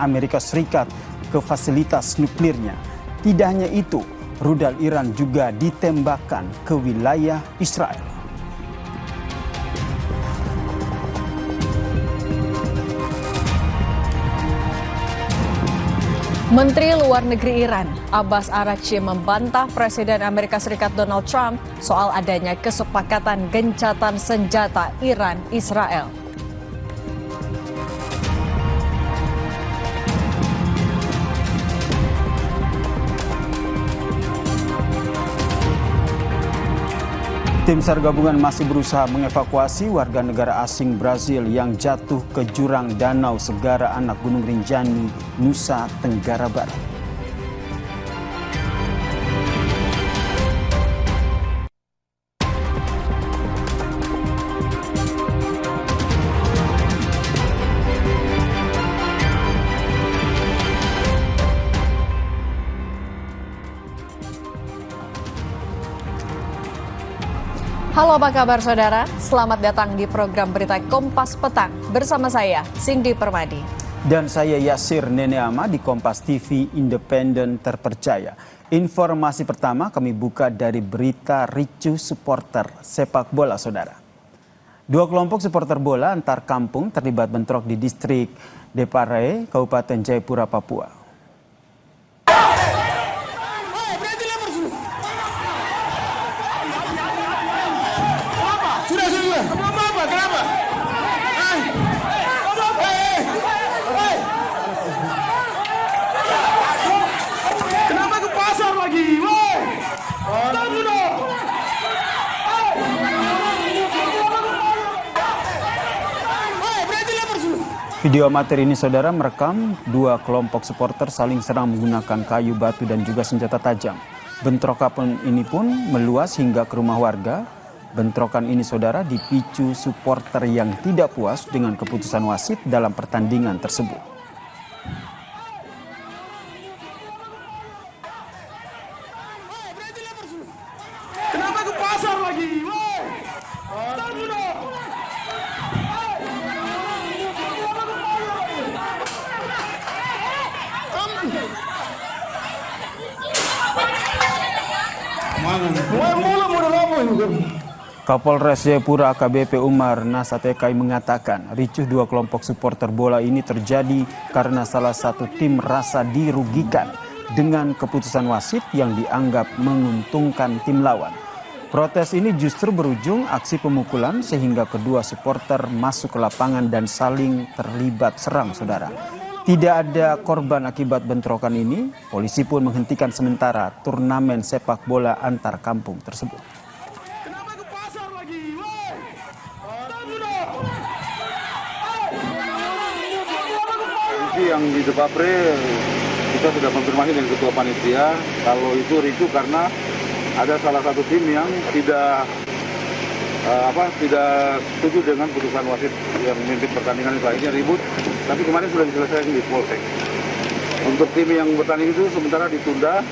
Amerika Serikat ke fasilitas nuklirnya. Tidak hanya itu, rudal Iran juga ditembakkan ke wilayah Israel. Menteri Luar Negeri Iran, Abbas Araghchi membantah Presiden Amerika Serikat Donald Trump soal adanya kesepakatan gencatan senjata Iran-Israel. Tim SAR gabungan masih berusaha mengevakuasi warga negara asing Brazil yang jatuh ke jurang Danau Segara Anak Gunung Rinjani, Nusa Tenggara Barat. Halo, apa kabar saudara? Selamat datang di program Berita Kompas Petang bersama saya, Cindy Permadi. Dan saya Yasir Neneama di Kompas TV Independen Terpercaya. Informasi pertama kami buka dari berita ricuh supporter sepak bola saudara. Dua kelompok supporter bola antar kampung terlibat bentrok di distrik Depare, Kabupaten Jayapura, Papua. Video amatir ini saudara merekam dua kelompok supporter saling serang menggunakan kayu, batu dan juga senjata tajam. Bentrokan ini pun meluas hingga ke rumah warga. Bentrokan ini saudara dipicu supporter yang tidak puas dengan keputusan wasit dalam pertandingan tersebut. Kenapa ke pasar lagi? Kapolres Jayapura AKBP Umar Nasatekai mengatakan ricuh dua kelompok supporter bola ini terjadi karena salah satu tim merasa dirugikan dengan keputusan wasit yang dianggap menguntungkan tim lawan. Protes ini justru berujung aksi pemukulan sehingga kedua supporter masuk ke lapangan dan saling terlibat serang saudara. Tidak ada korban akibat bentrokan ini, polisi pun menghentikan sementara turnamen sepak bola antar kampung tersebut. Yang di Depapre kita sudah konfirmasi dengan ketua panitia kalau itu ricu karena ada salah satu tim yang tidak setuju dengan putusan wasit yang memimpin pertandingan, itu akhirnya ribut, tapi kemarin sudah diselesaikan di Polsek. Untuk tim yang bertanding itu sementara ditunda.